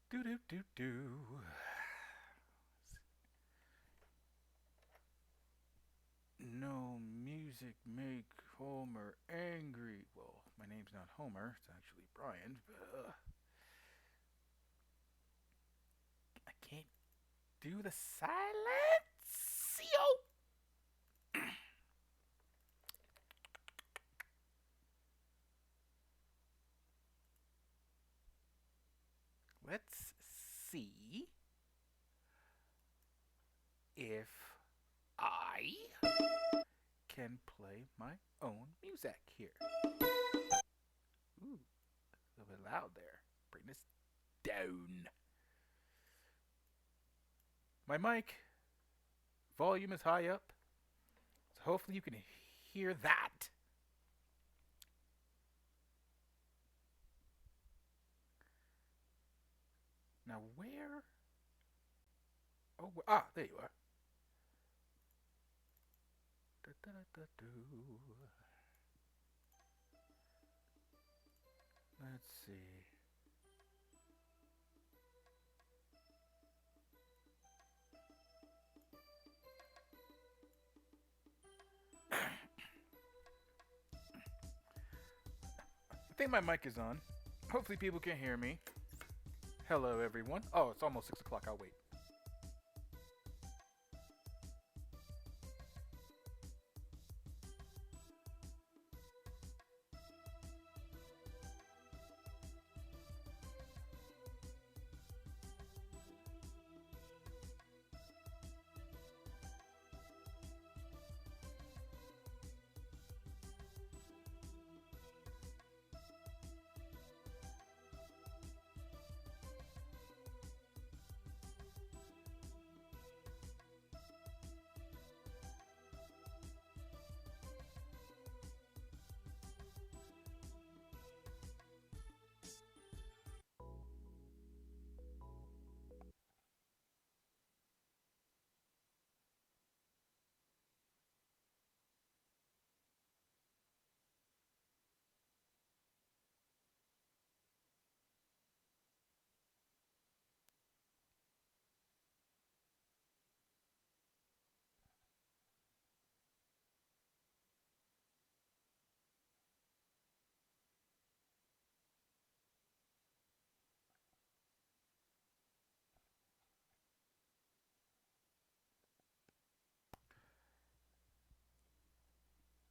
Do do do do. No music make Homer angry. Well, my name's not Homer. It's actually Brian. But I can't do the silence. Yo. Let's see if I can play my own music here. Ooh, a little bit loud there. Bring this down. My mic volume is high up, so hopefully you can hear that. Now where? Oh, there you are. Da, da, da, da, Let's see. I think my mic is on. Hopefully people can hear me. Hello, everyone. Oh, it's almost 6 o'clock. I'll wait.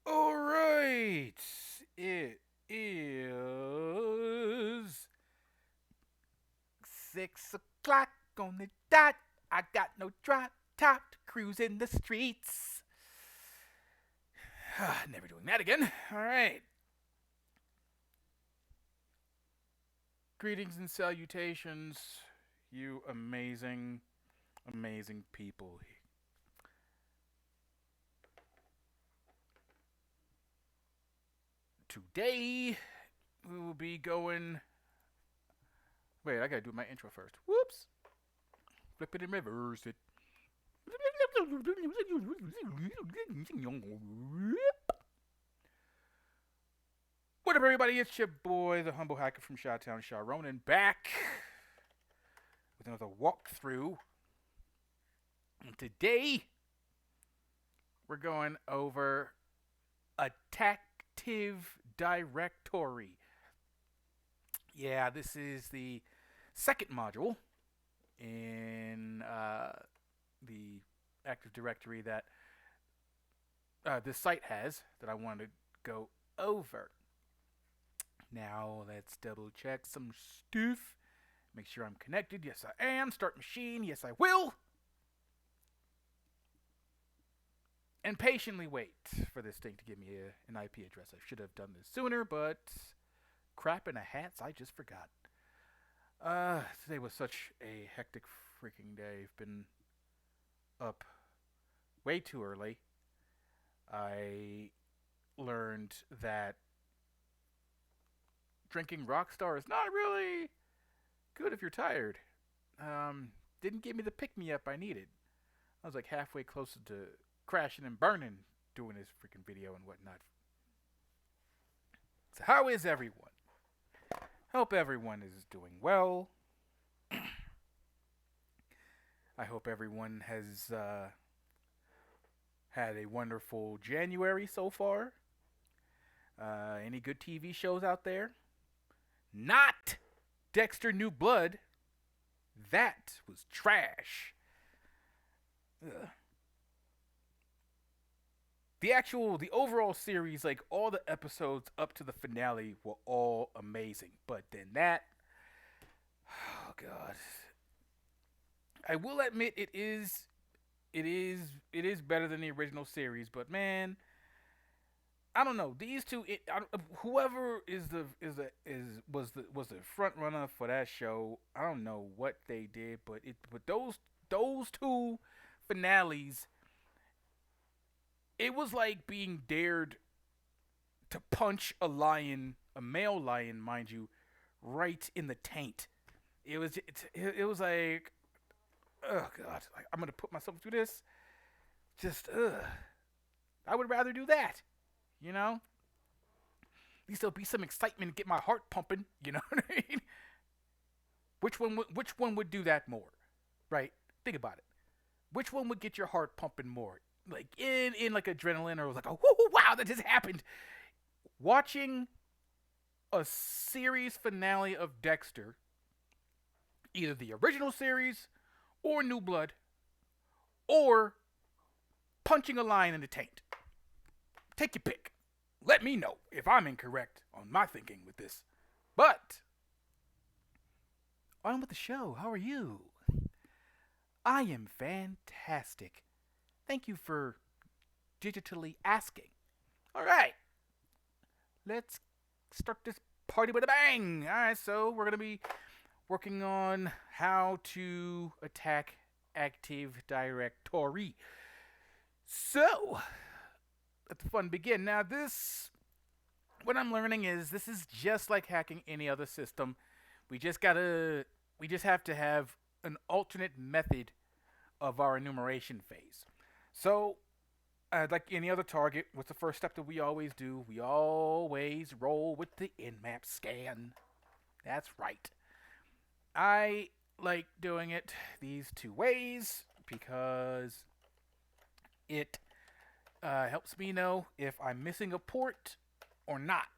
All right. It is 6 o'clock on the dot. I got no drop top to cruise in the streets. Never doing that again. All right. Greetings and salutations, you amazing, amazing people. Today, we will be going. Wait, I gotta do my intro first. Whoops! Flip it and reverse it. What up, everybody? It's your boy, the humble hacker from Shawtown, Sharonan, back with another walkthrough. And today, we're going over Active Directory. Yeah, this is the second module in the Active Directory that this site has that I wanted to go over. Now let's double check some stuff. Make sure I'm connected. Yes, I am. Start machine. Yes, I will. And patiently wait for this thing to give me an IP address. I should have done this sooner, but crap in a hats, I just forgot. Today was such a hectic freaking day. I've been up way too early. I learned that drinking Rockstar is not really good if you're tired. Didn't give me the pick me up I needed. I was like halfway closer to crashing and burning doing this freaking video and whatnot. So, how is everyone? Hope everyone is doing well. I hope everyone has had a wonderful January so far. Any good TV shows out there? Not Dexter New Blood. That was trash. Ugh. The overall series, like all the episodes up to the finale, were all amazing. But then oh god, I will admit it is better than the original series. But man, I don't know. These two, whoever was the front runner for that show. I don't know what they did, but those two finales, it was like being dared to punch a male lion, mind you, right in the taint. It was like, oh god, like, I'm gonna put myself through this. Just I would rather do that. You know, at least there'll be some excitement and get my heart pumping. You know what I mean? Which one would do that more? Right? Think about it. Which one would get your heart pumping more? Like in like adrenaline, or like, oh wow, that just happened. Watching a series finale of Dexter, either the original series or New Blood, or punching a lion in the taint. Take your pick. Let me know if I'm incorrect on my thinking with this. But on with the show. How are you? I am fantastic. Thank you for digitally asking. All right. Let's start this party with a bang. All right, so we're going to be working on how to attack Active Directory. So, let the fun begin. Now, what I'm learning is this is just like hacking any other system. We just have to have an alternate method of our enumeration phase. So, like any other target, what's the first step that we always do? We always roll with the Inmap Scan. That's right. I like doing it these two ways because it helps me know if I'm missing a port or not.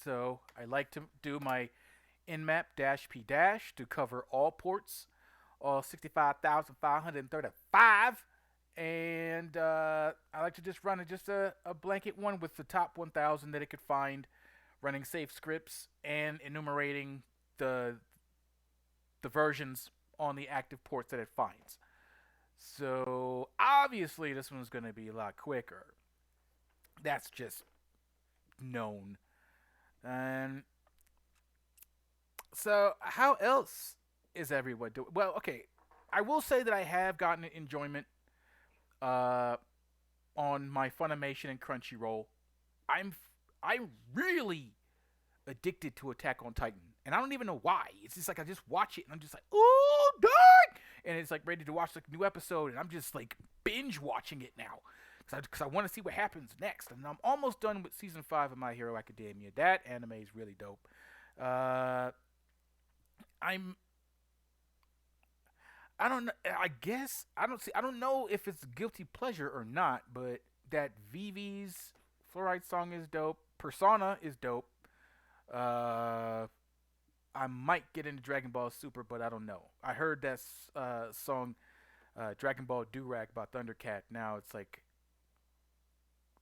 So I like to do my Nmap-P- to cover all ports, all 65,535. And I like to just run a blanket one with the top 1,000 that it could find, running safe scripts and enumerating the versions on the active ports that it finds. So obviously this one's going to be a lot quicker. That's just known. And so how else is everyone doing? Well, okay, I will say that I have gotten enjoyment on my Funimation and Crunchyroll. I'm really addicted to Attack on Titan, and I don't even know why. It's just like I just watch it and I'm just like, oh darn! And it's like ready to watch the new episode, and I'm just like binge watching it now because I want to see what happens next. And I'm almost done with season 5 of My Hero Academia. That anime is really dope. I don't know. I guess I don't know if it's guilty pleasure or not, but that Vivi's Fluoride song is dope. Persona is dope. I might get into Dragon Ball Super, but I don't know. I heard that song, Dragon Ball Durag by Thundercat. Now it's like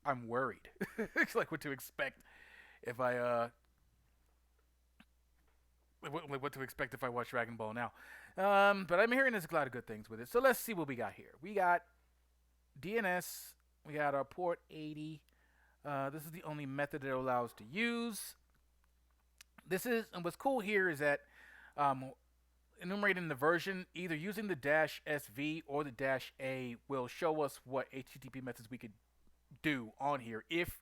I'm worried. It's like what to expect if I what to expect if I watch Dragon Ball now. But I'm hearing there's a lot of good things with it. So let's see what we got here. We got DNS. We got our port 80. This is the only method it allows to use. And what's cool here is that enumerating the version, either using the -SV or the -A, will show us what HTTP methods we could do on here if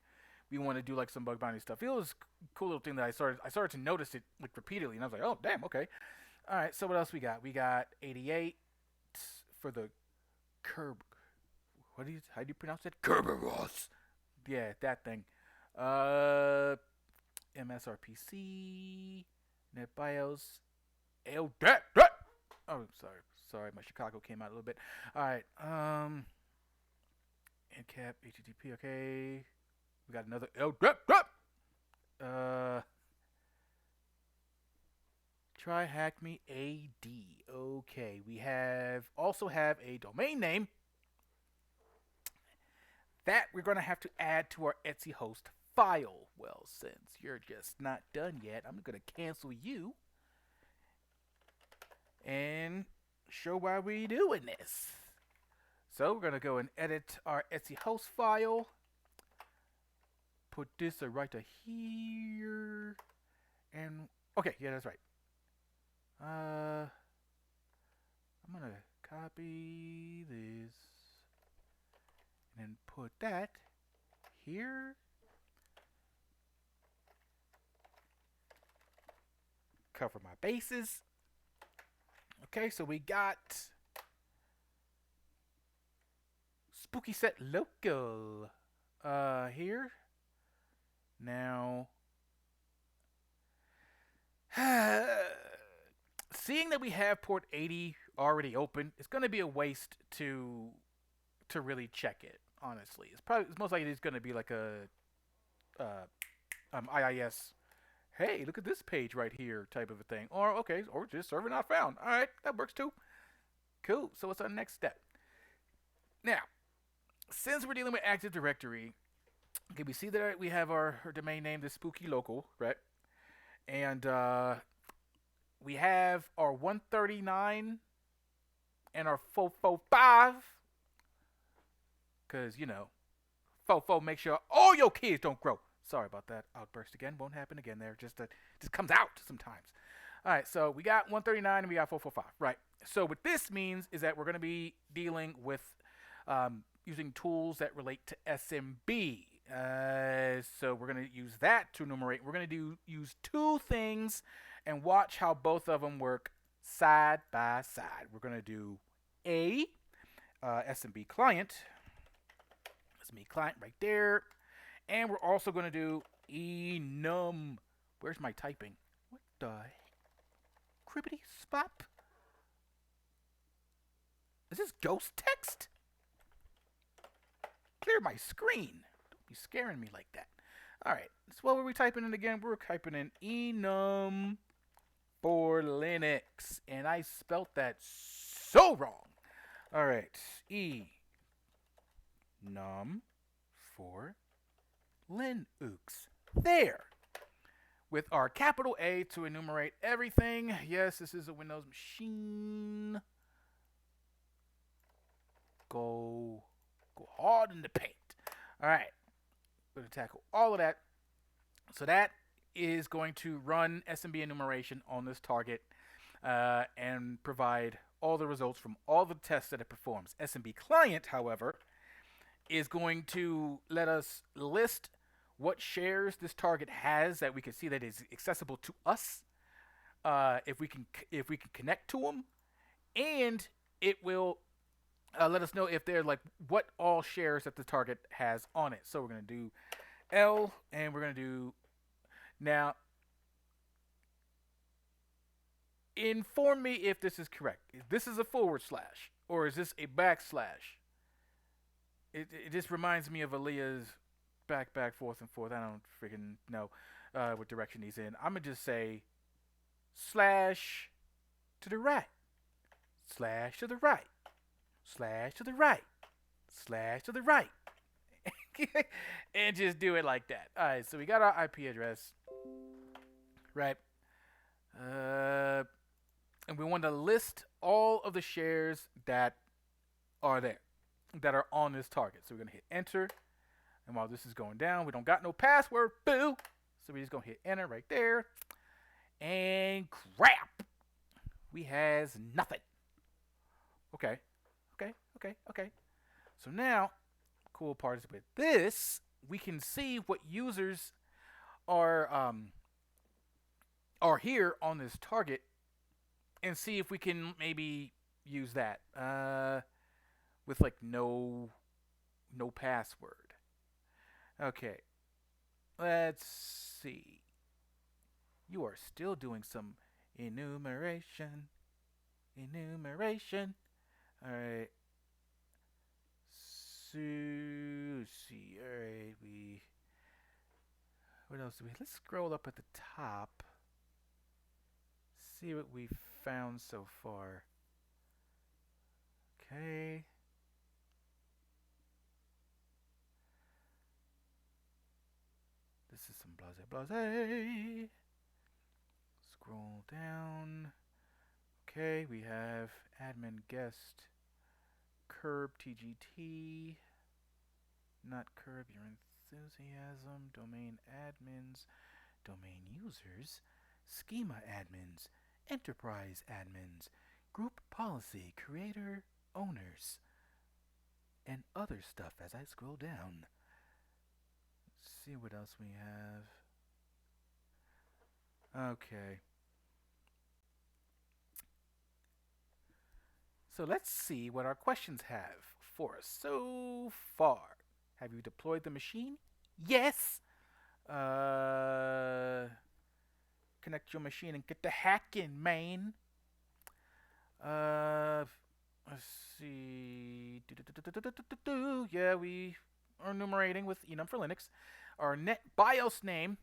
we want to do like some bug bounty stuff. It was a cool little thing that I started to notice it like repeatedly, and I was like, oh damn, okay. All right, so what else we got? We got 88 for the curb. How do you pronounce that? Kerberos. Yeah, that thing. MSRPC, NetBIOS, that. Oh, sorry. Sorry, my Chicago came out a little bit. All right. Encap HTTP. Okay. We got another. Oh, drop. Uh, Try hack me AD. Okay. We also have a domain name that we're going to have to add to our Etsy host file. Well, since you're just not done yet, I'm going to cancel you and show why we're doing this. So we're going to go and edit our Etsy host file. Put this right here. And, okay, yeah, that's right. I'm going to copy this and then put that here. Cover my bases. Okay, so we got Spooky Set Local here. Now, seeing that we have port 80 already open, it's going to be a waste to really check it. Honestly, it's most likely going to be like a IIS. Hey, look at this page right here, type of a thing, or just server not found. All right, that works too. Cool. So what's our next step? Now, since we're dealing with Active Directory, okay, we see that we have our domain name, the Spooky Local, right? And we have our 139 and our 445. Because, fofo, make sure all your kids don't grow. Sorry about that outburst again. Won't happen again there. Just comes out sometimes. All right, so we got 139 and we got 445. Right. So what this means is that we're going to be dealing with using tools that relate to SMB. So we're going to use that to enumerate. We're going to use two things and watch how both of them work side by side. We're going to do a SMB client. SMB client right there. And we're also going to do enum. Where's my typing? What the cribbity spop? Is this ghost text? Clear my screen. Don't be scaring me like that. All right. So what were we typing in again? We're typing in enum for Linux. And I spelt that so wrong. All right. enum for Linux. There. With our capital A to enumerate everything. Yes, this is a Windows machine. Go hard in the paint. All right. We're going to tackle all of that. So that is going to run SMB enumeration on this target and provide all the results from all the tests that it performs. SMB client, however, is going to let us list what shares this target has that we can see that is accessible to us, if we can connect to them, and it will let us know if they're like what all shares that the target has on it. So we're going to do L, and we're going to do now. Inform me if this is correct. This is a forward slash, or is this a backslash? It just reminds me of Aaliyah's back, forth, and forth. I don't freaking know what direction he's in. I'm going to just say slash to the right, slash to the right, slash to the right, slash to the right. And just do it like that. All right, so we got our IP address, right? And we want to list all of the shares that are there, that are on this target. So we're going to hit enter. And while this is going down, we don't got no password. Boo! So we just going to hit enter right there. And crap! We has nothing. Okay. So now, cool part is with this, we can see what users are here on this target and see if we can maybe use that with like no password. Okay, let's see. You are still doing some enumeration. Enumeration. All right. So, see. All right. What else do we? Let's scroll up at the top. See what we've found so far. Okay. This is some blase. Scroll down. Okay, we have admin guest, curb TGT, not curb your enthusiasm, domain admins, domain users, schema admins, enterprise admins, group policy, creator, owners, and other stuff as I scroll down. Let's see what else we have. Okay. So let's see what our questions have for us so far. Have you deployed the machine? Yes. Connect your machine and get the hack in, man. Let's see. Yeah, we are enumerating with enum for Linux. Our net BIOS name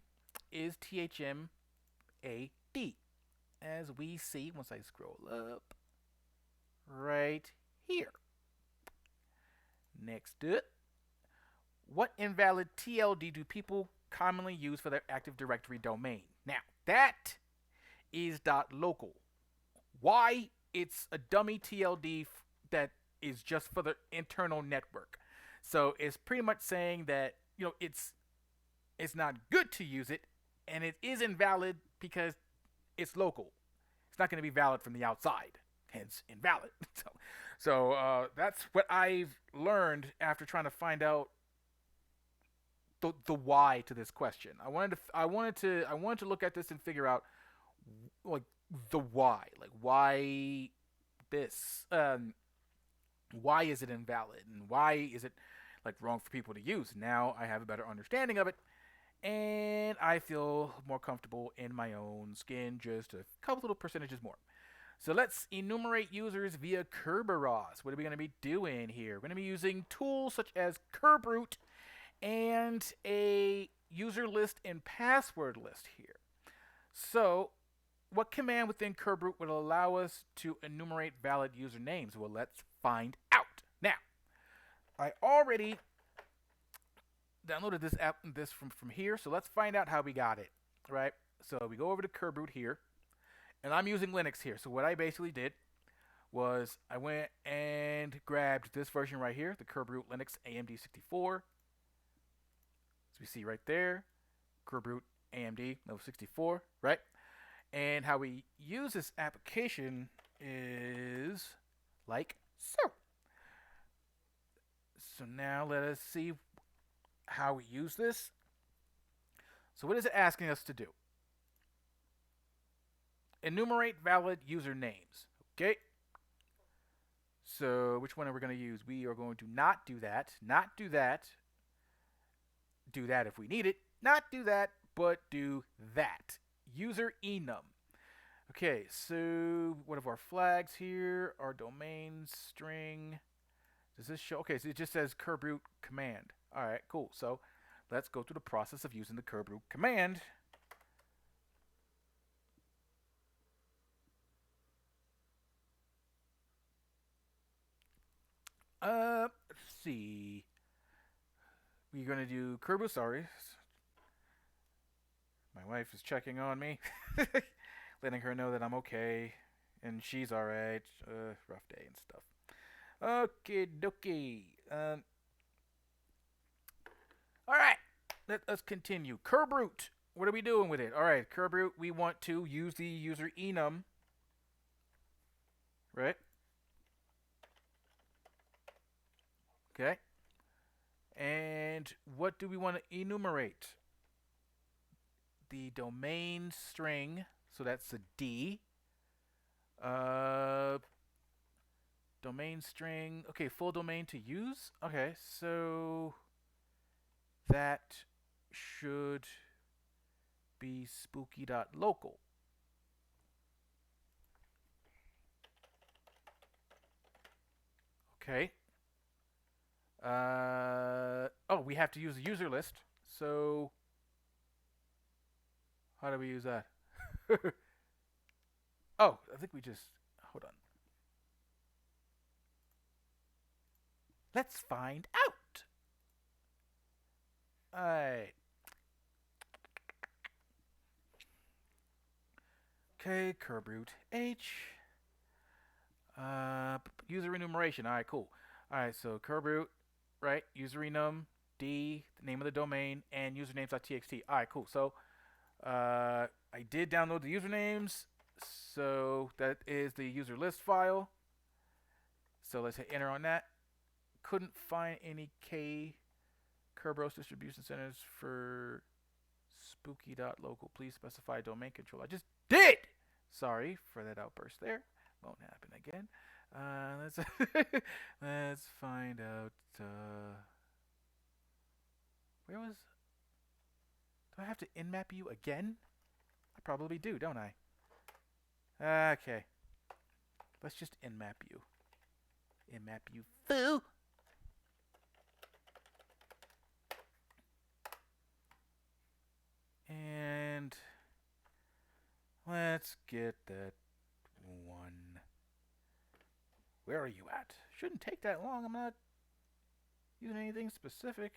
is THMAD. As we see, once I scroll up, right here. Next up, what invalid TLD do people commonly use for their Active Directory domain? Now, that is .local. Why? It's a dummy TLD that is just for the internal network. So it's pretty much saying that it's not good to use it, and it is invalid because it's local. It's not going to be valid from the outside, hence invalid. So that's what I've learned after trying to find out the why to this question. I wanted to look at this and figure out like the why, like why this, why is it invalid, and why is it like wrong for people to use. Now I have a better understanding of it, and I feel more comfortable in my own skin, just a couple little percentages more. So let's enumerate users via Kerberos. What are we going to be doing here? We're going to be using tools such as Kerberoot and a user list and password list here. So what command within Kerberoot would allow us to enumerate valid usernames? Well, let's find out. Now, I already downloaded this from here, so let's find out how we got it, right? So we go over to Kerberoot here, and I'm using Linux here. So what I basically did was I went and grabbed this version right here, the Kerberoot Linux AMD 64. As we see right there, Kerberoot AMD no 64, right? And how we use this application is like so. So now let us see how we use this. So what is it asking us to do? Enumerate valid usernames. Okay. So which one are we going to use? We are going to not do that. Not do that. Do that if we need it. Not do that, but do that. User enum. Okay, so what of our flags here? Our domain string. Does this show? Okay, so it just says Kerberoot command. All right, cool. So let's go through the process of using the Kerberoot command. Let's see. We're gonna do Kerberoot. Sorry, my wife is checking on me, letting her know that I'm okay and she's all right. Rough day and stuff. Okay, dokie. All right, let us continue. Kerberoot. What are we doing with it? All right, Kerberoot. We want to use the user enum, right? Okay. And what do we want to enumerate? The domain string. So that's a D. Domain string. Okay, full domain to use. Okay, so that should be spooky.local. Okay. Oh, we have to use the user list. So how do we use that? Oh, I think we just hold on. Let's find out. All right. Okay, curb root H. User enumeration. All right, cool. All right, so curb root, right? User enum, D, the name of the domain, and usernames.txt. All right, cool. So I did download the usernames. So that is the user list file. So let's hit enter on that. Couldn't find any K Kerberos distribution centers for spooky.local. Please specify domain control. I just did! Sorry for that outburst there. Won't happen again. Let's let's find out. Where was? Do I have to Inmap you again? I probably do, don't I? Okay. Let's just Inmap you. Inmap you, foo. And let's get that one. Where are you at? Shouldn't take that long. I'm not using anything specific.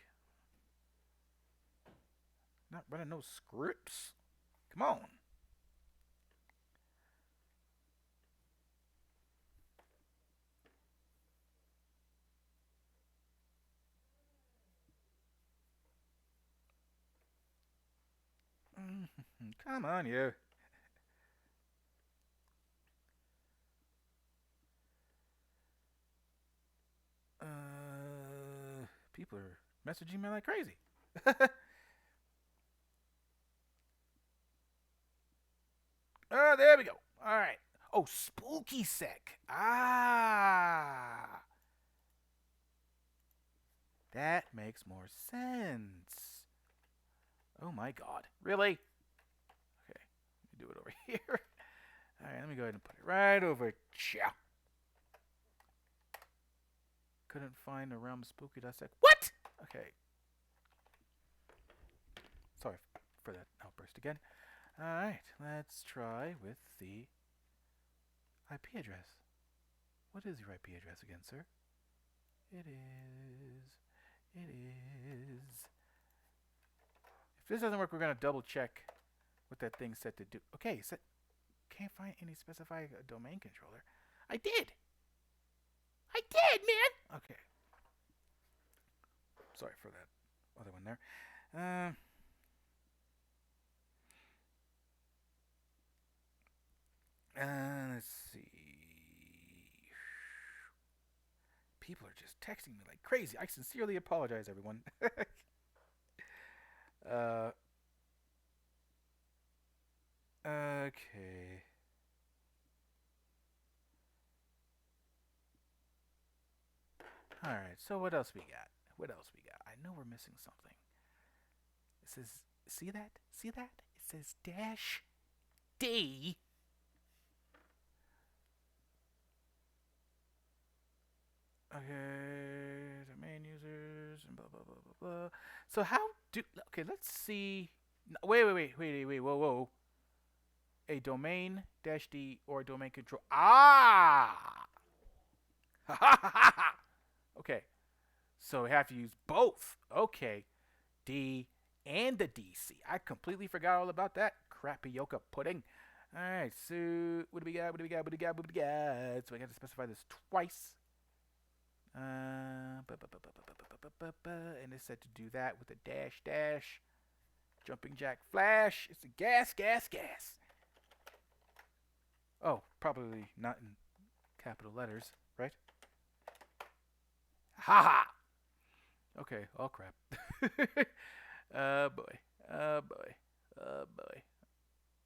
Not running no scripts. Come on. Come on, you. People are messaging me like crazy. There we go. All right. Oh, spooky sec. Ah. That makes more sense. Oh my god. Really? Okay. Let me do it over here. All right, let me go ahead and put it right over here. Couldn't find a realm spooky.sec. What? Okay. Sorry for that outburst again. Alright, let's try with the IP address. What is your IP address again, sir? It is. If this doesn't work, we're going to double check what that thing's set to do. Okay, can't find any specified domain controller. I did, man! Okay. Sorry for that other one there. Let's see. People are just texting me like crazy. I sincerely apologize, everyone. Okay. Alright, so what else we got? I know we're missing something. It says, see that? It says dash D. Okay, domain users and blah blah blah blah blah. So how do? Okay, let's see. Wait, whoa. A domain dash D or a domain control. Ah. Okay, so we have to use both. Okay, D and the DC. I completely forgot all about that crapioca pudding. All right, so what do we got? So I got to specify this twice. And it's said to do that with a dash. Jumping jack flash. It's a gas. Oh, probably not in capital letters, right? Haha. Okay. Oh crap. Boy.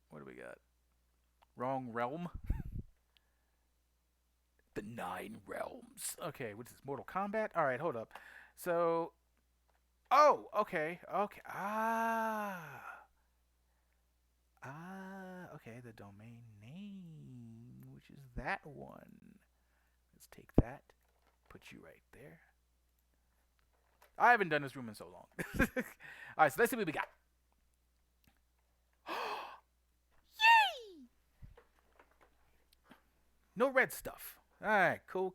What do we got? Wrong realm. The 9 realms. Okay, what is this? Mortal Kombat? All right, hold up. So, oh, okay. Okay, the domain name, which is that one. Let's take that. put you right there. I haven't done this room in so long. All right, so let's see what we got. Yay! No red stuff. All right, cool.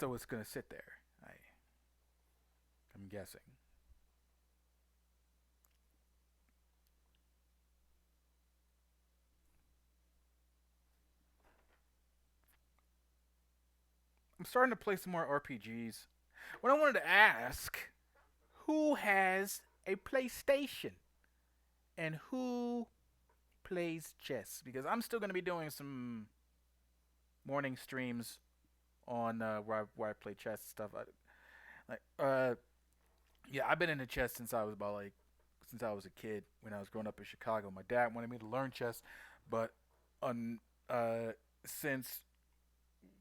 So it's gonna sit there. I'm guessing. I'm starting to play some more RPGs. What I wanted to ask, who has a PlayStation? And who plays chess? Because I'm still going to be doing some morning streams on where I play chess and stuff. Yeah, I've been into chess since I was since I was a kid. When I was growing up in Chicago, my dad wanted me to learn chess, but on since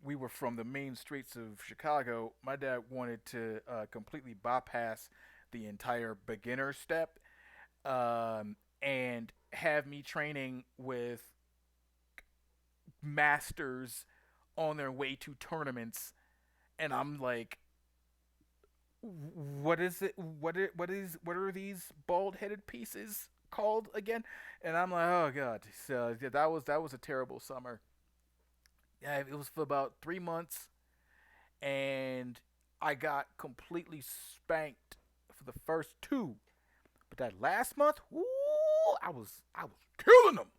we were from the main streets of Chicago, my dad wanted to completely bypass the entire beginner step and have me training with masters on their way to tournaments. And I'm like, what is it? What are these bald-headed pieces called again? And I'm like, oh god. So yeah, that was a terrible summer. Yeah, it was for about 3 months, and I got completely spanked for the first two. But that last month, woo, I was killing them.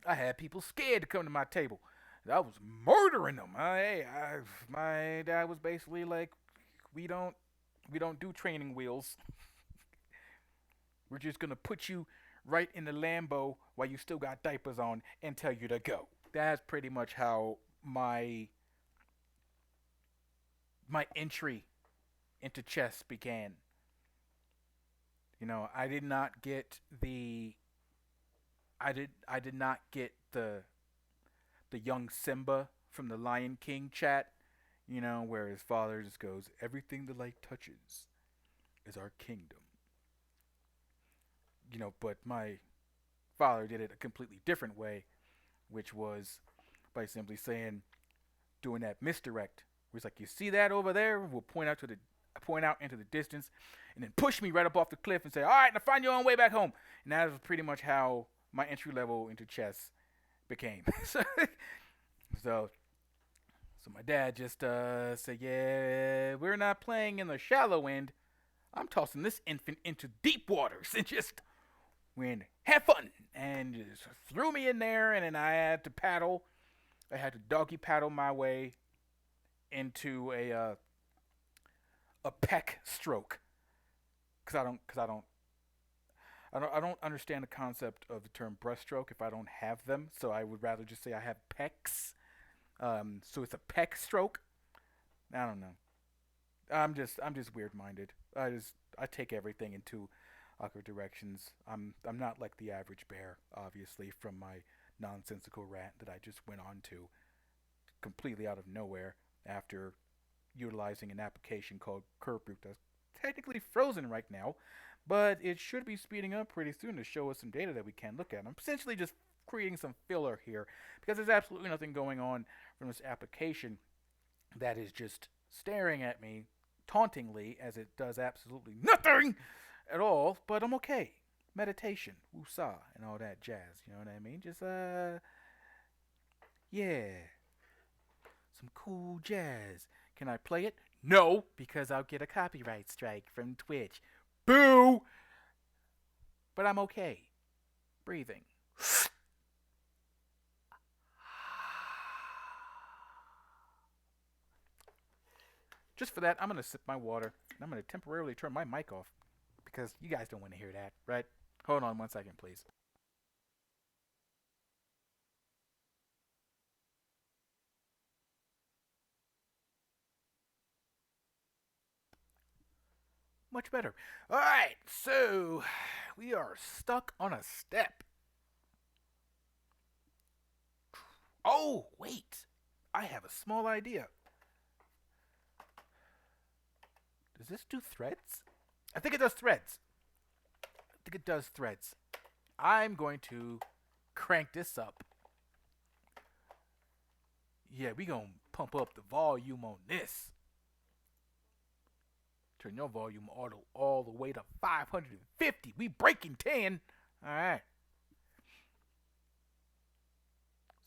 I had people scared to come to my table. I was murdering them. My dad was basically like, we don't we don't do training wheels. We're just gonna put you right in the Lambo while you still got diapers on and tell you to go. That's pretty much how my entry into chess began. I did not get the young Simba from the Lion King chat, where his father just goes, "Everything the light touches is our kingdom." But my father did it a completely different way, which was by simply doing that misdirect. Where it's like, you see that over there? We'll point out into the distance, and then push me right up off the cliff and say, "All right, now find your own way back home." And that was pretty much how my entry level into chess became. so, so my dad just said, "Yeah, we're not playing in the shallow end. I'm tossing this infant into deep waters and just win, have fun," and just threw me in there, and then I had to paddle. I had to doggy paddle my way into a peck stroke, because I don't understand the concept of the term breaststroke if I don't have them. So I would rather just say I have pecs. So it's a peck stroke. I don't know. I'm just weird minded. I take everything in two awkward directions. I'm not like the average bear, obviously, from my nonsensical rant that I just went on to completely out of nowhere after utilizing an application called Curve Root that's technically frozen right now, but it should be speeding up pretty soon to show us some data that we can look at. I'm essentially just creating some filler here because there's absolutely nothing going on from this application that is just staring at me tauntingly as it does absolutely nothing at all, but I'm okay. Meditation, woosah, and all that jazz, you know what I mean? Just, yeah, some cool jazz. Can I play it? No, because I'll get a copyright strike from Twitch. Boo! But I'm okay. Breathing. Just for that, I'm going to sip my water, and I'm going to temporarily turn my mic off, because you guys don't want to hear that, right? Hold on 1 second, please. Much better. Alright, so we are stuck on a step. Oh, wait. I have a small idea. Does this do threads? I think it does threads. think it does threads. I'm going to crank this up. Yeah, we gonna pump up the volume on this. Turn your volume all the way to 550. We breaking 10. All right.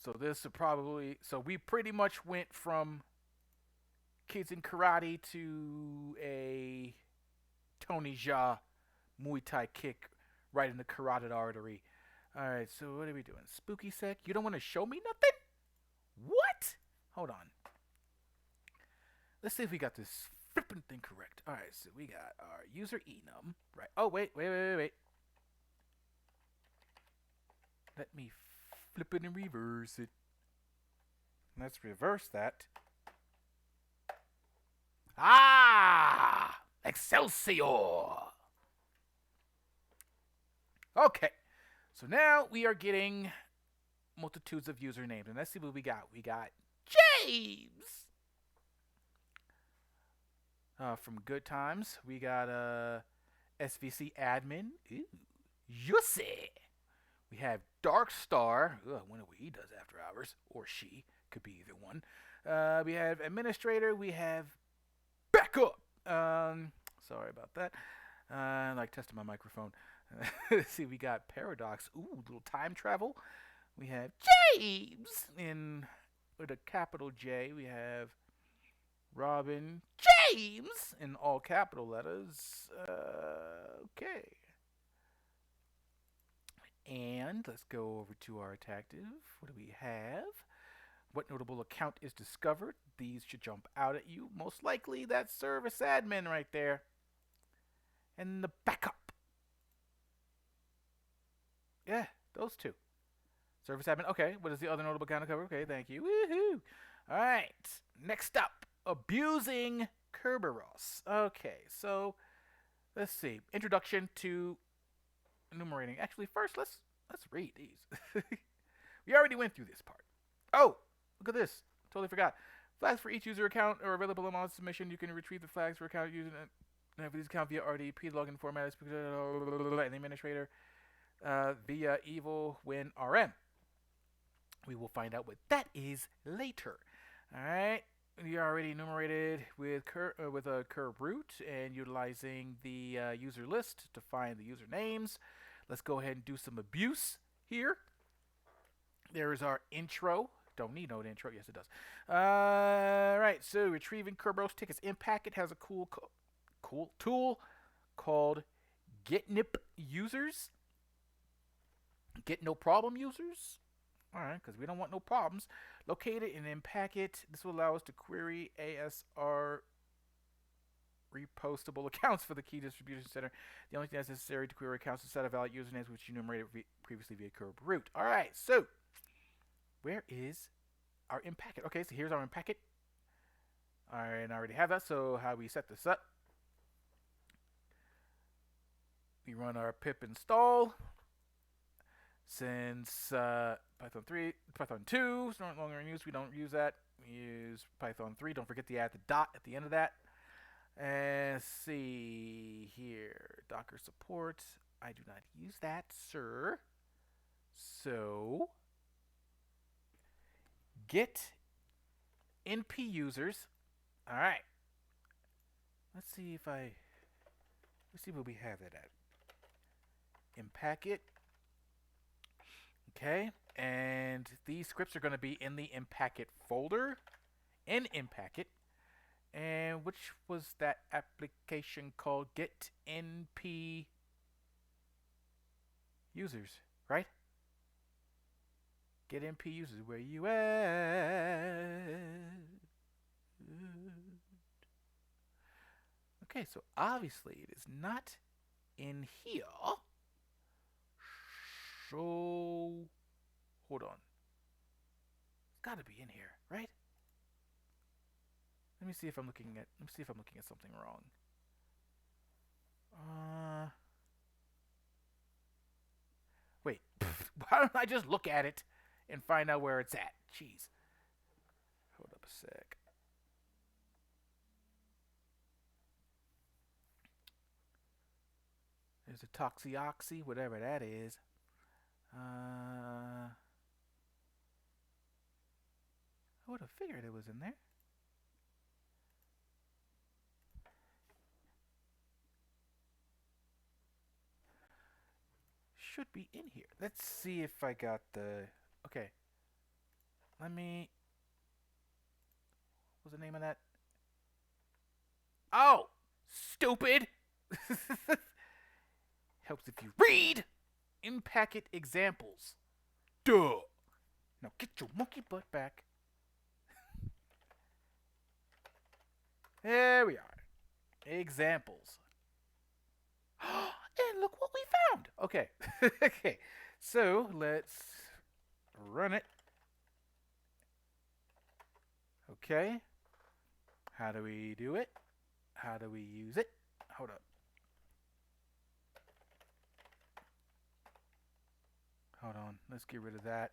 So this is probably, so we pretty much went from kids in karate to a Tony Jaa Muay Thai kick right in the carotid artery. All right, so what are we doing? Spooky sec? You don't want to show me nothing? What? Hold on. Let's see if we got this flipping thing correct. All right, so we got our user enum, right? Oh, wait. Let me flip it and reverse it. Let's reverse that. Ah! Excelsior! Okay, so now we are getting multitudes of usernames. And let's see what we got. We got James! From Good Times. We got SVC Admin. Ooh, Yussi! We have Dark Star. Ooh, I wonder what he does after hours. Or she. Could be either one. We have Administrator. We have Backup. Sorry about that. I like testing my microphone. Let's see, we got Paradox. Ooh, little time travel. We have James with a capital J. We have Robin James in all capital letters. Okay. And let's go over to our detective. What do we have? What notable account is discovered? These should jump out at you. Most likely that's service admin right there. And the backup. Yeah, those two. Service admin. Okay, what is the other notable account to cover? Okay, thank you. Woohoo! All right. Next up, abusing Kerberos. Okay, so let's see. Introduction to enumerating. Actually, first let's read these. We already went through this part. Oh, look at this. Totally forgot. Flags for each user account are available on submission. You can retrieve the flags for account using for this account via RDP login format and the administrator via Evil Win RM. We will find out what that is later. All right. We already enumerated with a curve root and utilizing the user list to find the usernames. Let's go ahead and do some abuse here. There is our intro. Don't need no intro. Yes, it does. Right. So retrieving Kerberos tickets in packet has a cool tool called Get Users. Get no problem users. All right, because we don't want no problems. Located in packet. This will allow us to query ASR repostable accounts for the key distribution center. The only thing that's necessary to query accounts is set of valid usernames which you enumerated previously via curve root. All right, so where is our in packet? Okay, so here's our in packet. All right, and I already have that. So how we set this up? We run our pip install. Since Python 3, Python 2 is no longer in use, we don't use that. We use Python 3. Don't forget to add the dot at the end of that. And let's see here. Docker support. I do not use that, sir. So, get np users. All right. Let's see what we have that at. In packet. Okay, and these scripts are going to be in the Impacket folder, in Impacket. And which was that application called Get NP Users, right? Get NP Users, where you at? Okay, so obviously it is not in here. So, hold on. It's got to be in here, right? Let me see if I'm looking at something wrong. Wait. Why don't I just look at it and find out where it's at? Jeez. Hold up a sec. There's a toxioxy, whatever that is. I would have figured it was in there. Should be in here. Let's see if I got the... Okay. Let me... What's the name of that? Oh! Stupid! Helps if you read in-packet examples. Duh! Now get your monkey butt back. There we are. Examples. And look what we found. Okay. Okay. So let's run it. Okay. How do we do it? How do we use it? Hold up. Hold on. Let's get rid of that.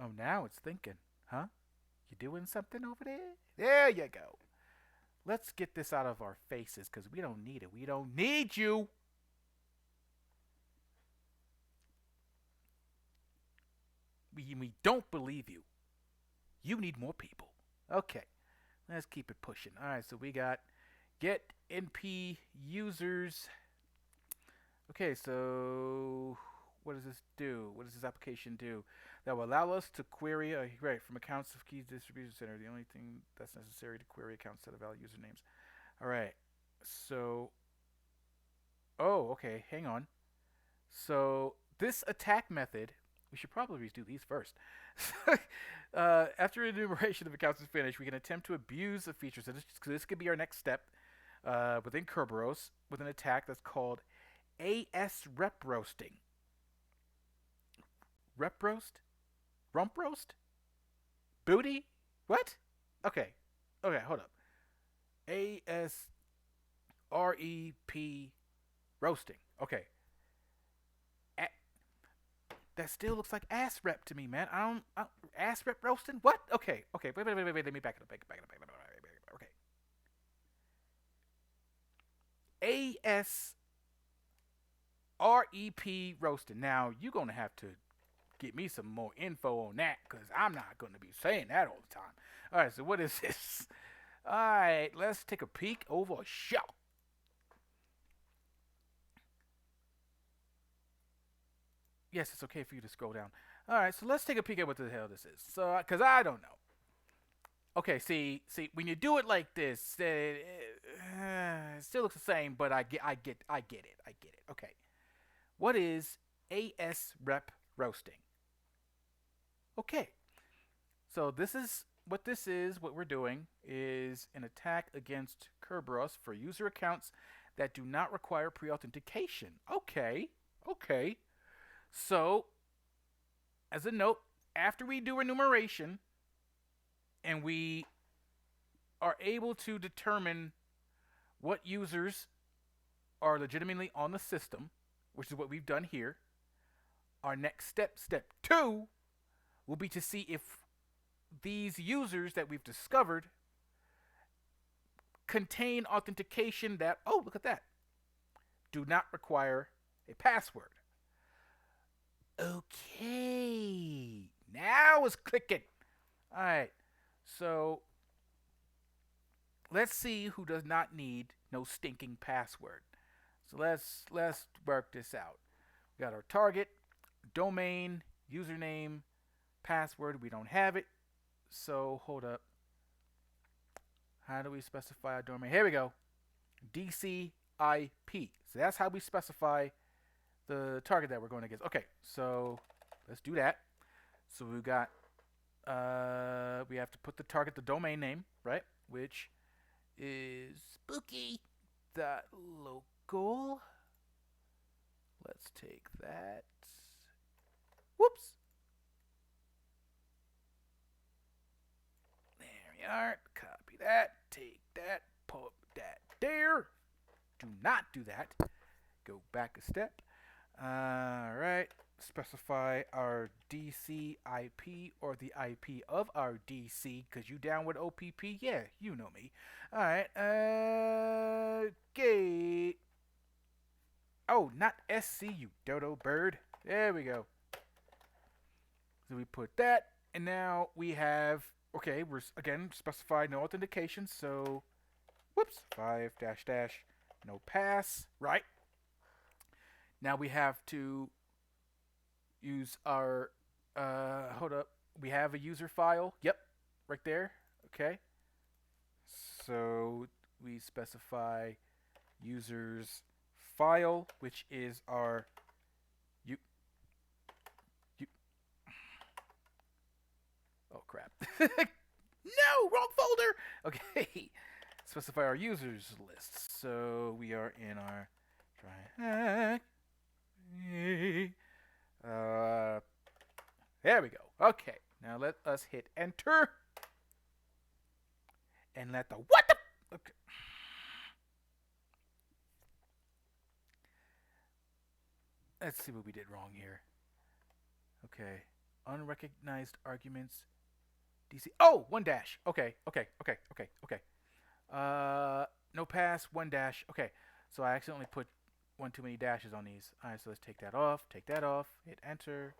Oh, now it's thinking. Huh? You doing something over there? There you go. Let's get this out of our faces because we don't need it. We don't need you. We don't believe you. You need more people. Okay. Let's keep it pushing. All right, so we got get NP users. Okay, so what does this do? What does this application do? That will allow us to query right from accounts of keys distribution center. The only thing that's necessary to query accounts set of valid usernames. All right. So, oh, okay. Hang on. So this attack method, we should probably do these first. After enumeration of accounts is finished, we can attempt to abuse the features. So this could be our next step within Kerberos with an attack that's called SREP Roasting. Rep roast? Rump roast? Booty? What? Okay. Okay, hold up. SREP Roasting. Okay. That still looks like ass rep to me, man. I don't ass rep roasting? What? Okay. Okay. Wait. Let me back it up. Okay. ASREP roasting. Now, you're going to have to get me some more info on that because I'm not going to be saying that all the time. All right, so what is this? All right, let's take a peek over a show. Yes, it's okay for you to scroll down. All right, so let's take a peek at what the hell this is. So, because I don't know. Okay, see, when you do it like this, it still looks the same, but I get it. Okay, what is ASREP roasting? Okay, so this is what we're doing is an attack against Kerberos for user accounts that do not require pre-authentication. Okay. So, as a note, after we do enumeration and we are able to determine what users are legitimately on the system, which is what we've done here, our next step 2, will be to see if these users that we've discovered contain authentication that, oh, look at that, do not require a password. Okay, now it's clicking. All right, so let's see who does not need no stinking password. So let's work this out. We got our target, domain, username, password. We don't have it. So hold up. How do we specify a domain? Here we go. DCIP. So that's how we specify the target that we're going against. Okay, so let's do that. So we've got, we have to put the target, the domain name, right? Which is spooky.local. Let's take that. Whoops. There we are. Copy that. Take that. Put that there. Do not do that. Go back a step. All right. specify our DC IP or the IP of our DC, because you down with OPP? Yeah, you know me. Alright, okay. Oh, not SC, you dodo bird. There we go. So we put that, and now we have, okay, we're again specified no authentication, so, whoops, 5 dash dash, no pass, right? Now we have to use our, hold up, we have a user file, yep, right there, okay. So we specify users file, which is our oh crap. No, wrong folder. Okay. Specify our users list. So we are in our try. There we go. Okay. Now let us hit enter. And let the what the okay. Let's see what we did wrong here. Okay. Unrecognized arguments. DC. Oh, 1 dash. Okay. No pass, 1 dash. Okay. So I accidentally put one too many dashes on these. Alright, so let's take that off. Take that off. Hit enter.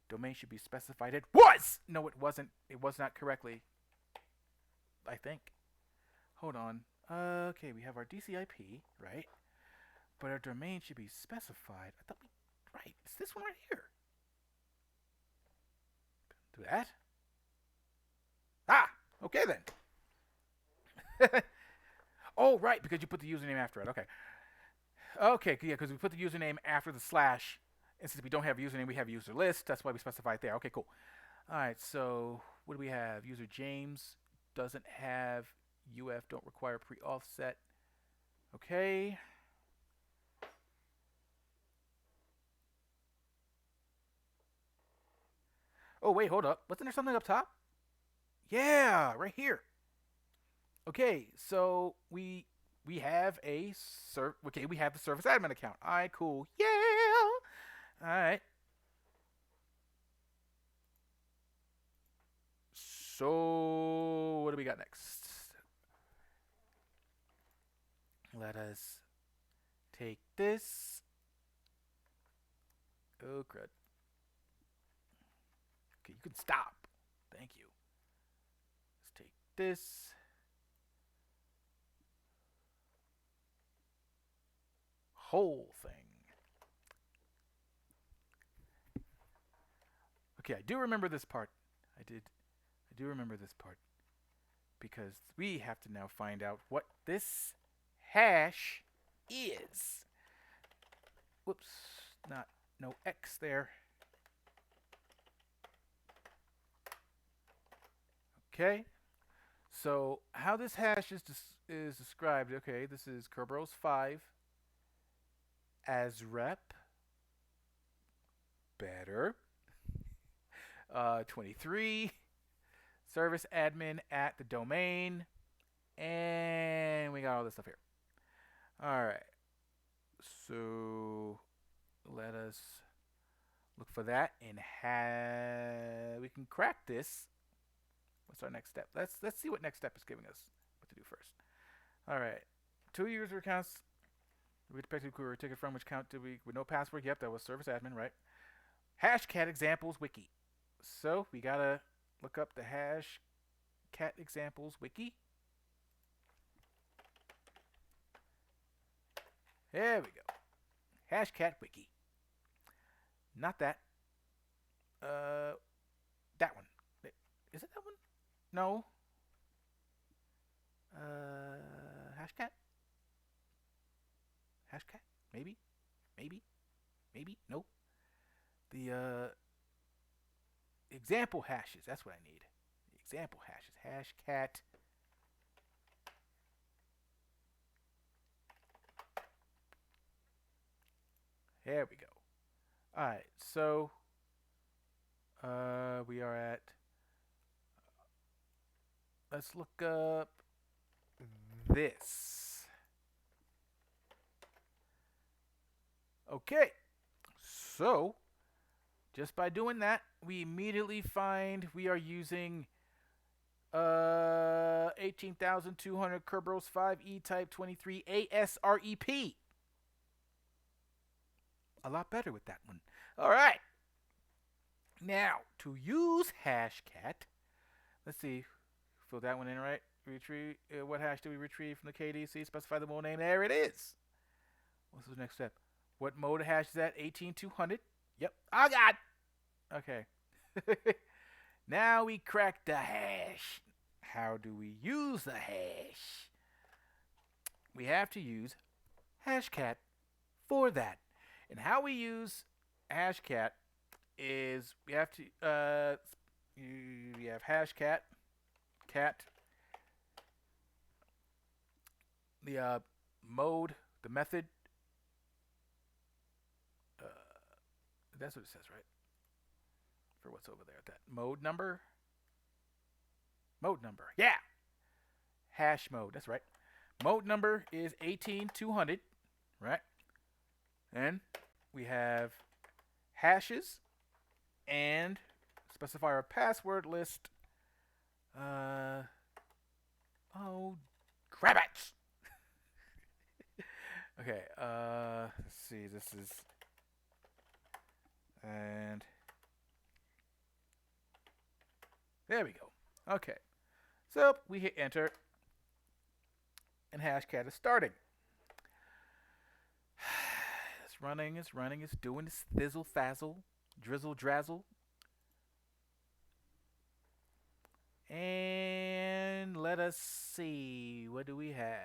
Domain should be specified. It was! No, it wasn't. It was not correctly. I think. Hold on. Okay, we have our DCIP, right? But our domain should be specified. I thought we... Right. It's this one right here. Do that. Ah! Okay, then. Oh, right, because you put the username after it. Okay. Okay, yeah, because we put the username after the slash. And since we don't have a username, we have a user list. That's why we specify it there. Okay, cool. All right, so what do we have? User James doesn't have UF, don't require pre-offset. Okay. Oh, wait, hold up. Wasn't there something up top? Yeah, right here. Okay, so we have a we have the service admin account. All right, cool. Yeah. All right. So what do we got next? Let us take this. Oh crud. Okay, you can stop. Thank you. Let's take this. Whole thing. Okay, I do remember this part. I do remember this part. Because we have to now find out what this hash is. Whoops, no X there. Okay, so how this hash is described, okay, this is Kerberos 5 SREP better 23 service admin at the domain, and we got all this stuff here. All right, so let us look for that and we can crack this. What's our next step? Let's see what next step is giving us what to do first. All right, 2 user accounts. We expect to a ticket from which count did we with no password? Yep, that was service admin, right? Hashcat examples wiki. So we gotta look up the Hashcat examples wiki. There we go. Hashcat wiki. Not that. That one. Is it that one? No. Hashcat? Hashcat? Maybe? Nope. The example hashes. That's what I need. The example hashes. Hashcat. There we go. All right. So we are at. Let's look up this. Okay. So Just by doing that, we immediately find we are using 18,200 Kerberos 5 E-Type 23 ASREP. A lot better with that one. All right. Now, to use Hashcat, let's see, fill that one in right. Retrieve what hash do we retrieve from the KDC? Specify the mode name. There it is. What's the next step? What mode hash is that? 18200. Yep. Oh God. Okay. Now we crack the hash. How do we use the hash? We have to use Hashcat for that. And how we use Hashcat is we have to we have Hashcat cat the mode, the method. That's what it says, right? For what's over there, that mode number. Mode number, yeah. Hash mode, that's right. Mode number is 18200, right? Then we have hashes and specify our password list. Oh, crap it! Okay, let's see, this is, and there we go. Okay, so we hit enter, and Hashcat is starting. It's running, it's doing its thizzle fazzle, drizzle drazzle. And let us see, what do we have?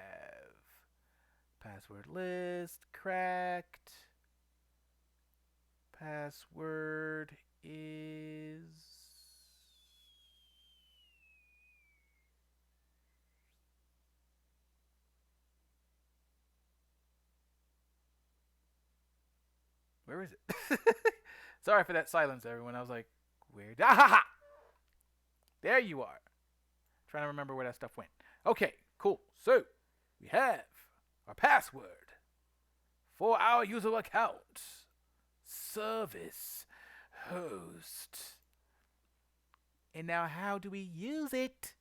Password list, cracked. Password is... Where is it? Sorry for that silence, everyone. I was like, where? Ah, ha, ha! There you are. Trying to remember where that stuff went. Okay, cool. So, we have our password for our user account. Service host. And now how do we use it?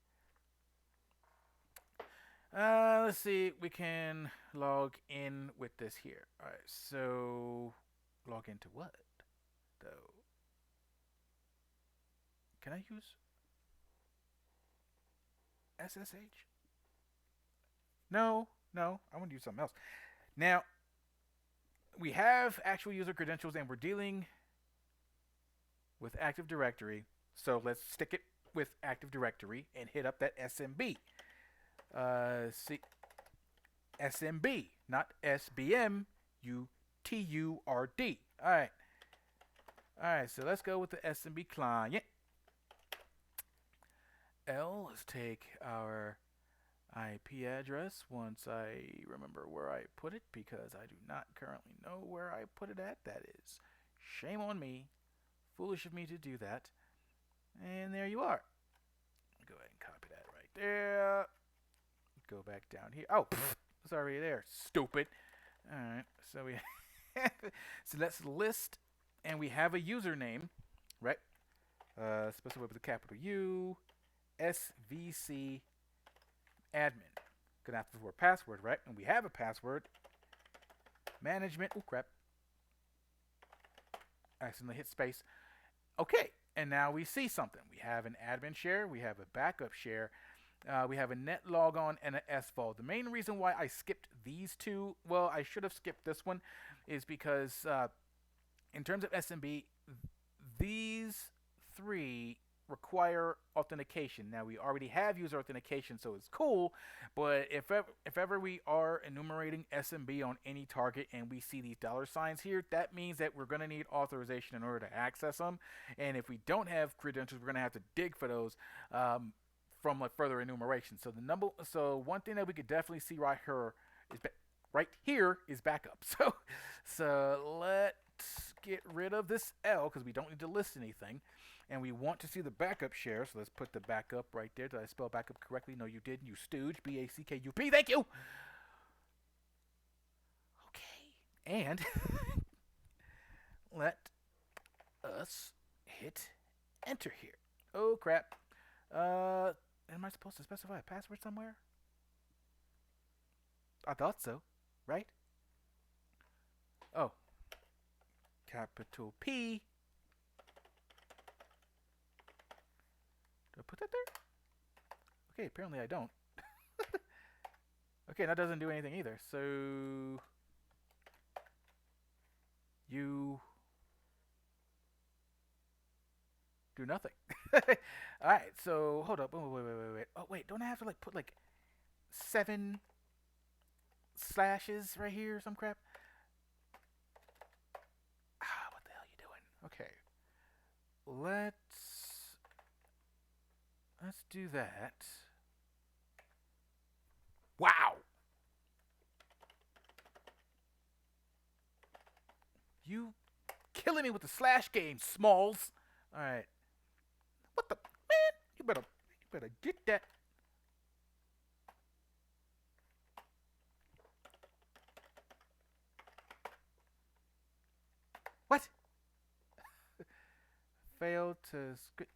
Let's see. We can log in with this here. All right, so log into what, though? Can I use SSH? No, I want to use something else. Now, we have actual user credentials and we're dealing with Active Directory. So let's stick it with Active Directory and hit up that SMB. See, SMB, not SBM, UTURD. Alright, so let's go with the SMB client. Let's take our IP address once I remember where I put it, because I do not currently know where I put it at. That is shame on me. Foolish of me to do that. And there you are. Go ahead and copy that right there. Go back down here. Oh, it's already there. Stupid. Alright, so we have so that's the list, and we have a username, right? Specify with a capital U, SVC admin. Gonna have to for a password, right? And we have a password. Management. Oh crap. Accidentally hit space. Okay, and now we see something. We have an admin share, we have a backup share, we have a net logon and an SVOL. The main reason why I skipped these two, well, I should have skipped this one, is because in terms of SMB, these three require authentication. Now, we already have user authentication, so it's cool, but if ever we are enumerating SMB on any target and we see these $signs here, that means that we're going to need authorization in order to access them, and if we don't have credentials, we're going to have to dig for those from like further enumeration. So one thing that we could definitely see right here is backup. So let's get rid of this L because we don't need to list anything. And we want to see the backup share, so let's put the backup right there. Did I spell backup correctly? No, you didn't. You stooge. B-A-C-K-U-P. Thank you. Okay. And let us us hit enter here. Oh crap. Am I supposed to specify a password somewhere? I thought so, right? Oh, capital P. Do I put that there? Okay, apparently I don't. Okay, that doesn't do anything either. So you do nothing. Alright, so hold up. Wait. Oh wait, don't I have to like put like 7 slashes right here or some crap? Ah, what the hell are you doing? Okay. Let's do that. Wow! You killing me with the slash game, Smalls. Alright. What the man? You better get that. What? Failed to script.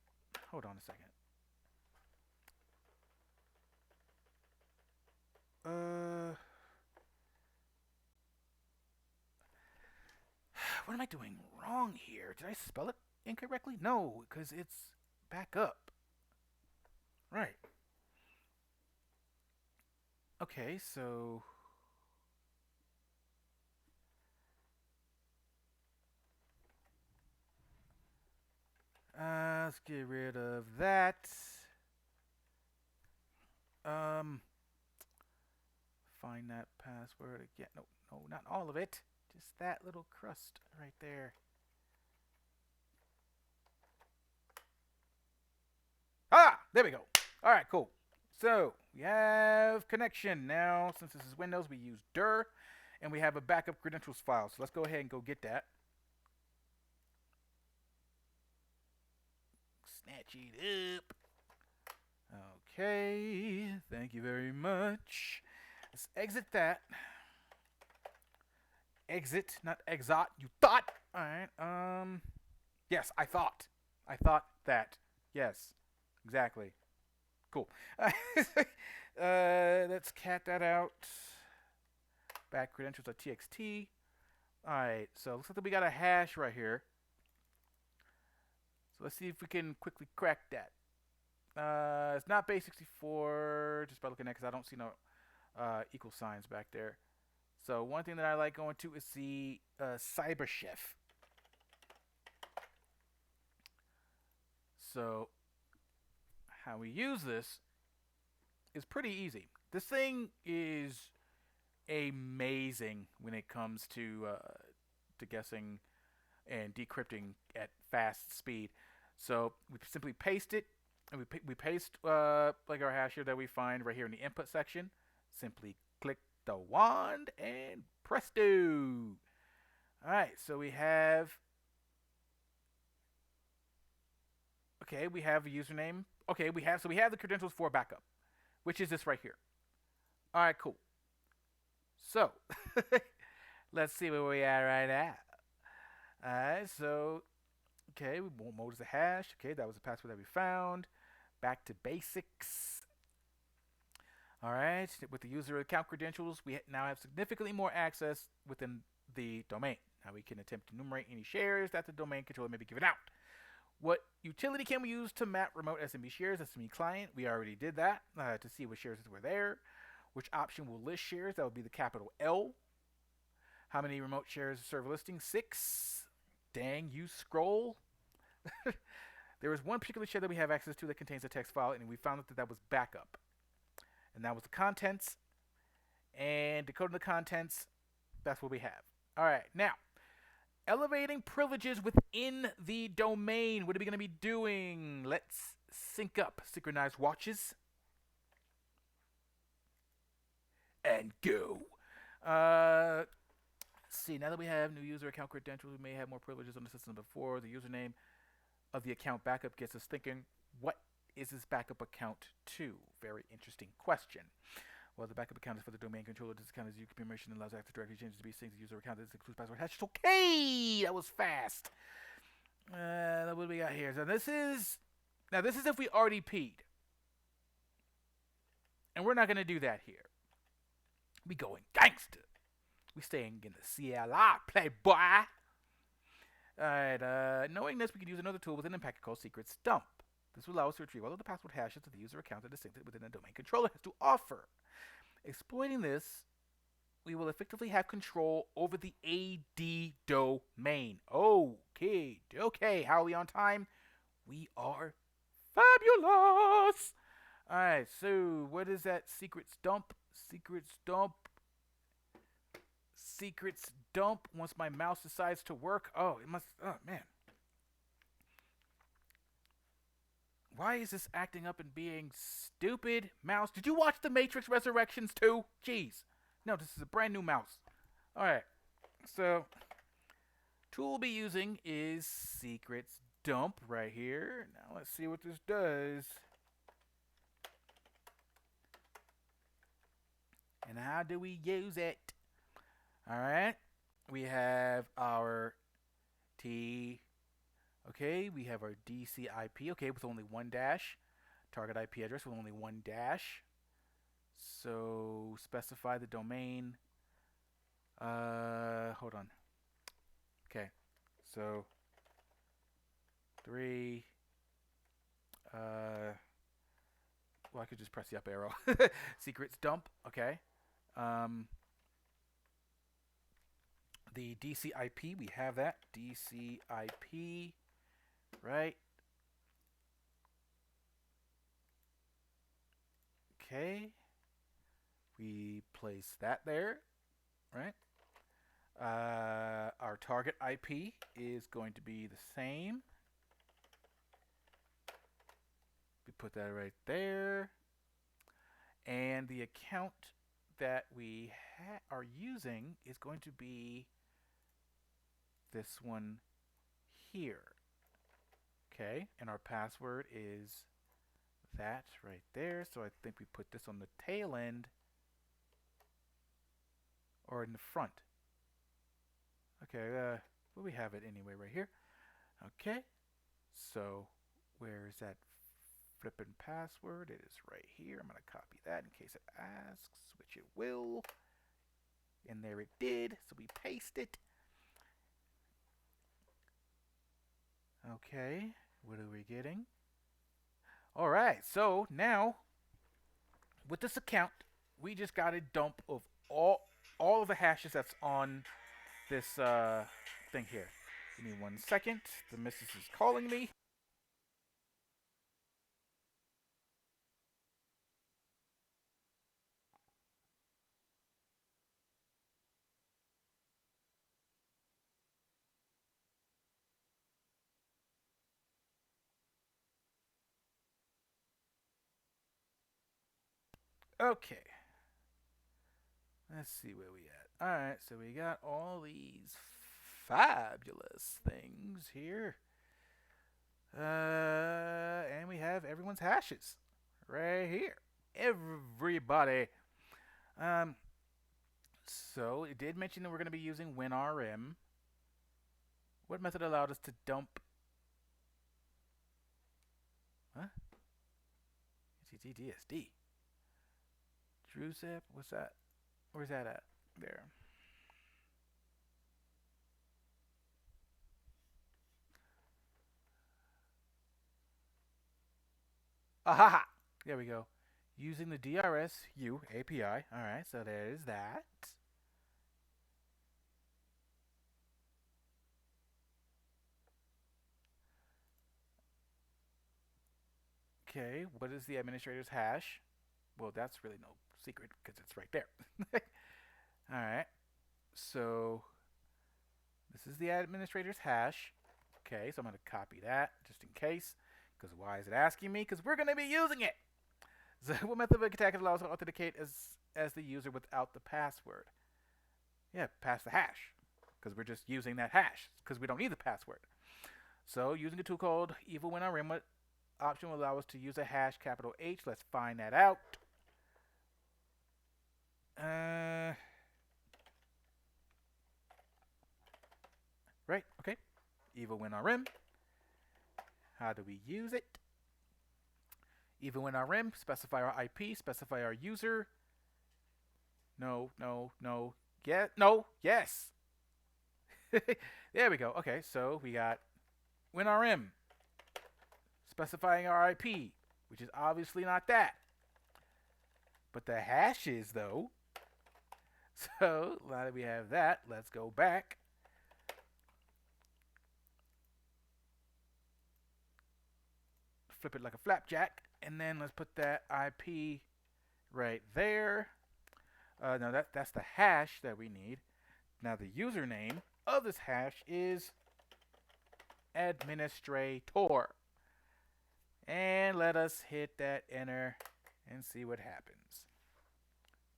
Hold on a second. What am I doing wrong here? Did I spell it incorrectly? No, because it's back up. Right. Okay, so let's get rid of that. Find that password again. No, not all of it. Just that little crust right there. Ah, there we go. All right, cool. So we have connection now. Since this is Windows, we use dir, and we have a backup credentials file. So let's go ahead and go get that. Snatch it up. Okay, thank you very much. Let's exit that. Exit, not exot. You thought. All right. Yes, I thought. I thought that. Yes, exactly. Cool. Let's cat that out. Back credentials.txt. All right. So looks like we got a hash right here. So let's see if we can quickly crack that. It's not base 64 just by looking at it because I don't see no equal signs back there. So one thing that I like going to is the Cybershift. So how we use this is pretty easy. This thing is amazing when it comes to guessing and decrypting at fast speed. So we simply paste it, and we paste like our hash here that we find right here in the input section. Simply click the wand and presto. All right, so we have. Okay, we have a username. Okay, we have the credentials for backup, which is this right here. All right, cool. So let's see where we are right now. All right, so okay, we mode as a hash. Okay, that was the password that we found. Back to basics. All right, with the user account credentials, we now have significantly more access within the domain. Now we can attempt to enumerate any shares that the domain controller may be giving out. What utility can we use to map remote SMB shares? SMB client, we already did that to see what shares were there. Which option will list shares? That would be the capital L. How many remote shares server listing? 6. Dang, you scroll. There is one particular share that we have access to that contains a text file, and we found that was backup. And that was the contents. And decoding the contents, that's what we have. All right, now, elevating privileges within the domain. What are we going to be doing? Let's sync up synchronized watches. And go. See, now that we have new user account credentials, we may have more privileges on the system than before. The username of the account backup gets us thinking, what is this backup account to? Very interesting question. Well, the backup account is for the domain controller. This account is used permission and allows Active Directory changes to be synced to the user account. This includes password hash. Okay, that was fast. What do we got here? So this is if we already P'd. And we're not going to do that here. We going gangster. We staying in the CLI, playboy. Alright, knowing this, we can use another tool within the packet called Secrets Dump. This will allow us to retrieve all of the password hashes of the user account that are distinctive within the domain controller has to offer. Exploiting this, we will effectively have control over the AD domain. Okay, how are we on time? We are fabulous! Alright, so what is that? Secrets dump. Once my mouse decides to work. Oh, it must. Oh, man. Why is this acting up and being stupid? Mouse, did you watch The Matrix Resurrections too? Jeez. No, this is a brand new mouse. Alright, so tool we'll be using is Secrets Dump right here. Now let's see what this does. And how do we use it? Alright, we have our okay, we have our DCIP, okay, with only one dash. Target IP address with only one dash. So specify the domain. Hold on. Okay, so 3. Well, I could just press the up arrow. Secrets dump. Okay. The DCIP, we have that. DCIP, right? Okay. We place that there, right? Our target IP is going to be the same. We put that right there. And the account that we are using is going to be this one here. Okay, and our password is that right there. So I think we put this on the tail end or in the front. Okay, well, we have it anyway right here. Okay, so where is that flippin' password? It is right here. I'm going to copy that in case it asks, which it will. And there it did, so we paste it. Okay, what are we getting? Alright, so now, with this account, we just got a dump of all of the hashes that's on this thing here. Give me 1 second. The missus is calling me. Okay. Let's see where we at. Alright, so we got all these fabulous things here. And we have everyone's hashes right here. Everybody. So it did mention that we're going to be using WinRM. What method allowed us to dump? Huh? DSD. DrewZip? What's that? Where's that at? There. Aha! There we go. Using the DRSU API. Alright, so there's that. Okay, what is the administrator's hash? Well, that's really no secret because it's right there. Alright, so this is the administrator's hash. Okay, so I'm going to copy that just in case. Because why is it asking me? Because we're going to be using it. So what method of attack allows us to authenticate as the user without the password? Yeah, pass the hash. Because we're just using that hash. Because we don't need the password. So using a tool called EvilWinRM, what option will allow us to use a hash capital H? Let's find that out. Right, okay. EvilWinRM. How do we use it? Even when RM, specify our IP, specify our user. No, no, no. Yeah, no, yes. There we go. Okay, so we got WinRM specifying our IP, which is obviously not that. But the hash is, though. So now that we have that, let's go back. Flip it like a flapjack, and then let's put that IP right there. Now that's the hash that we need. Now the username of this hash is administrator. And let us hit that enter and see what happens.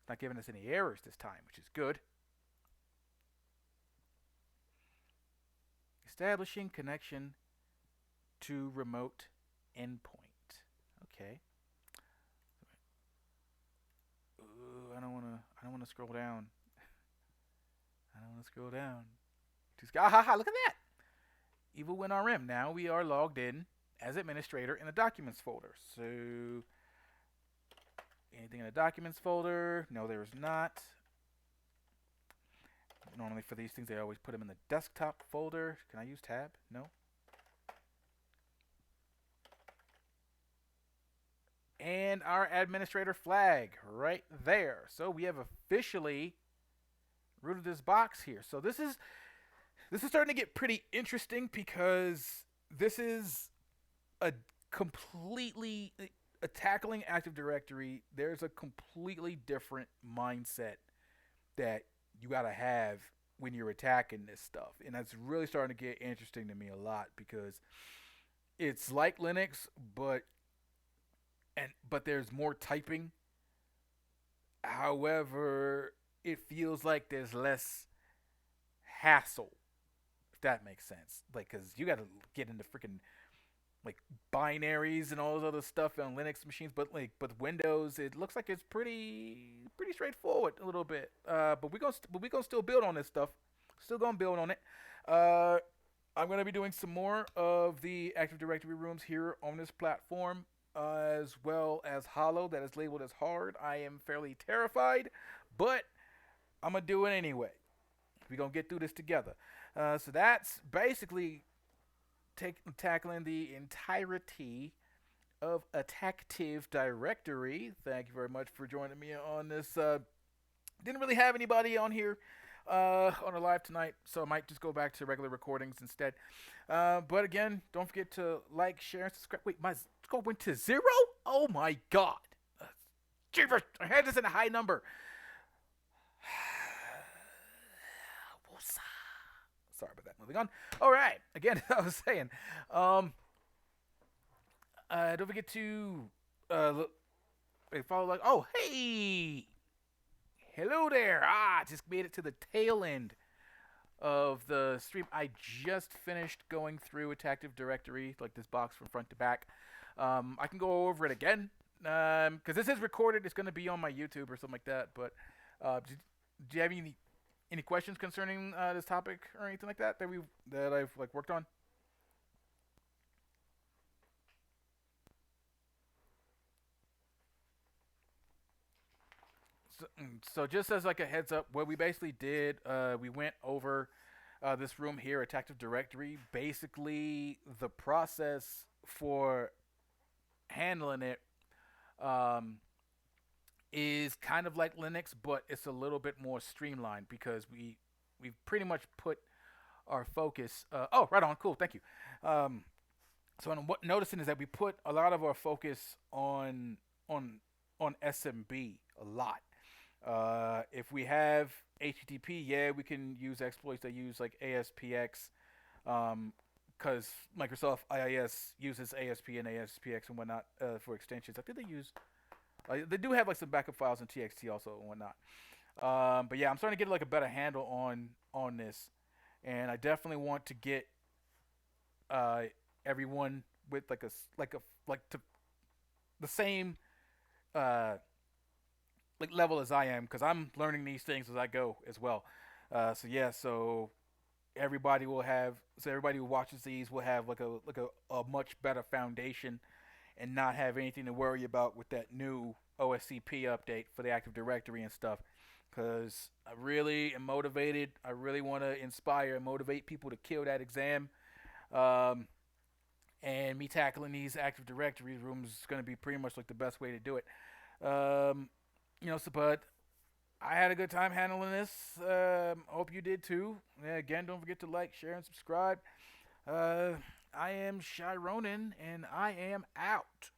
It's not giving us any errors this time, which is good. Establishing connection to remote endpoint. Okay. Ooh, I don't wanna scroll down. I don't wanna scroll down. Just look at that. Evil WinRM. Now we are logged in as administrator in the documents folder. So anything in the documents folder? No, there's not. Normally for these things, I always put them in the desktop folder. Can I use tab? No. And our administrator flag right there. So we have officially rooted this box here. So this is starting to get pretty interesting because this is a completely tackling Active Directory. There's a completely different mindset that you got to have when you're attacking this stuff, and that's really starting to get interesting to me a lot because it's like Linux, but there's more typing. However, it feels like there's less hassle, if that makes sense. Like, cause you got to get into freaking like binaries and all this other stuff on Linux machines, but Windows, it looks like it's pretty straightforward a little bit. But we gonna still build on this stuff. Still gonna build on it. I'm gonna be doing some more of the Active Directory rooms here on this platform, as well as Hollow, that is labeled as hard. I am fairly terrified, but I'm gonna do it anyway. We're gonna get through this together. So that's basically tackling the entirety of Active Directory. Thank you very much for joining me on this. Didn't really have anybody on here on a live tonight, so I might just go back to regular recordings instead. But again, don't forget to like, share, and subscribe. Wait, my score went to 0? Oh my god. Jeepers, I had this in a high number. Sorry about that. Moving on. All right. Again, I was saying, don't forget to follow. Like, oh, hey, hello there. Just made it to the tail end of the stream. I just finished going through Active Directory, like this box from front to back. I can go over it again because this is recorded. It's going to be on my YouTube or something like that. But do you have any questions concerning this topic or anything like that that I've like worked on? So just as like a heads up, what we basically did, we went over this room here at Active Directory. Basically, the process for handling it is kind of like Linux, but it's a little bit more streamlined because we've pretty much put our focus. Oh, right on, cool, thank you. So what noticing is that we put a lot of our focus on SMB a lot. If we have HTTP, yeah, we can use exploits that use like ASPX, because Microsoft IIS uses ASP and ASPX and whatnot for extensions. I think they do have like some backup files in TXT also and whatnot. But yeah, I'm starting to get like a better handle on this, and I definitely want to get everyone with like the same like level as I am, because I'm learning these things as I go as well. So yeah, so everybody will have so everybody who watches these will have a much better foundation and not have anything to worry about with that new OSCP update for the Active Directory and stuff. Because I really am motivated. I really want to inspire and motivate people to kill that exam. Um, and me tackling these Active Directory rooms is going to be pretty much like the best way to do it. Um, but I had a good time handling this. Hope you did too. Yeah, again, don't forget to like, share, and subscribe. I am Shy Ronin, and I am out.